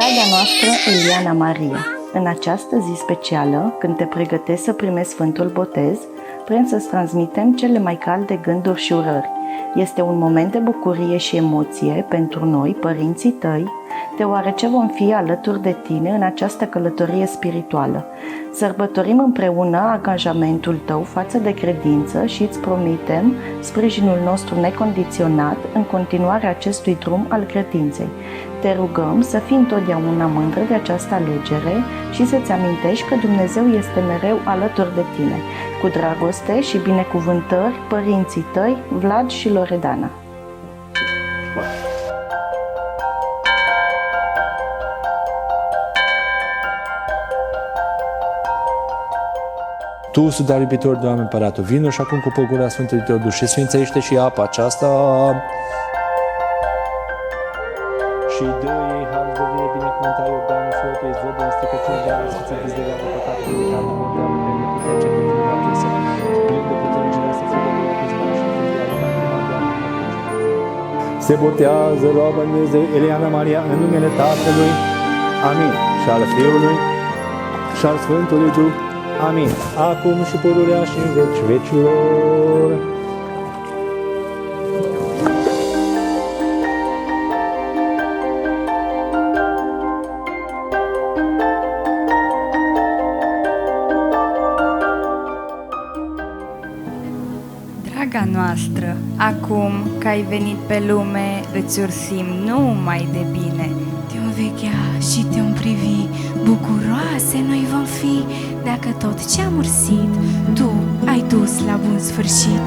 Draga noastră Eliana Maria, în această zi specială, când te pregătești să primești Sfântul Botez, vrem să-ți transmitem cele mai calde gânduri și urări. Este un moment de bucurie și emoție pentru noi, părinții tăi, deoarece vom fi alături de tine în această călătorie spirituală. Sărbătorim împreună angajamentul tău față de credință și îți promitem sprijinul nostru necondiționat în continuarea acestui drum al credinței. Te rugăm să fii întotdeauna mândră de această alegere și să-ți amintești că Dumnezeu este mereu alături de tine. Cu dragoste și binecuvântări, părinții tăi, Vlad și Loredana. Tu, sudar iubitor, Doamne Împăratul, vino și acum cu pogura Sfântului Tău Duh și sfințește și apa aceasta și dă ei harul de vine binecuvântare Iordanul și otul izvod în stricăciuni de ale să-ți dezlegea de păcatului lui Harul Monteamă, pe mine putea ce pentru mine atâsă, plin de putere și de asta fugă de pisma și de se botează, roabă Dumnezeu, Eliana Maria, în numele Tatălui, amin, și al Fiului, și al Sfântului Duh, amin, acum și pururea și în veci vecilor. Draga noastră, acum că ai venit pe lume, îți ursim numai de bine. Te-om veghea și te-om privi, bucuroase noi vom fi, dacă tot ce-am ursit, tu ai dus la bun sfârșit.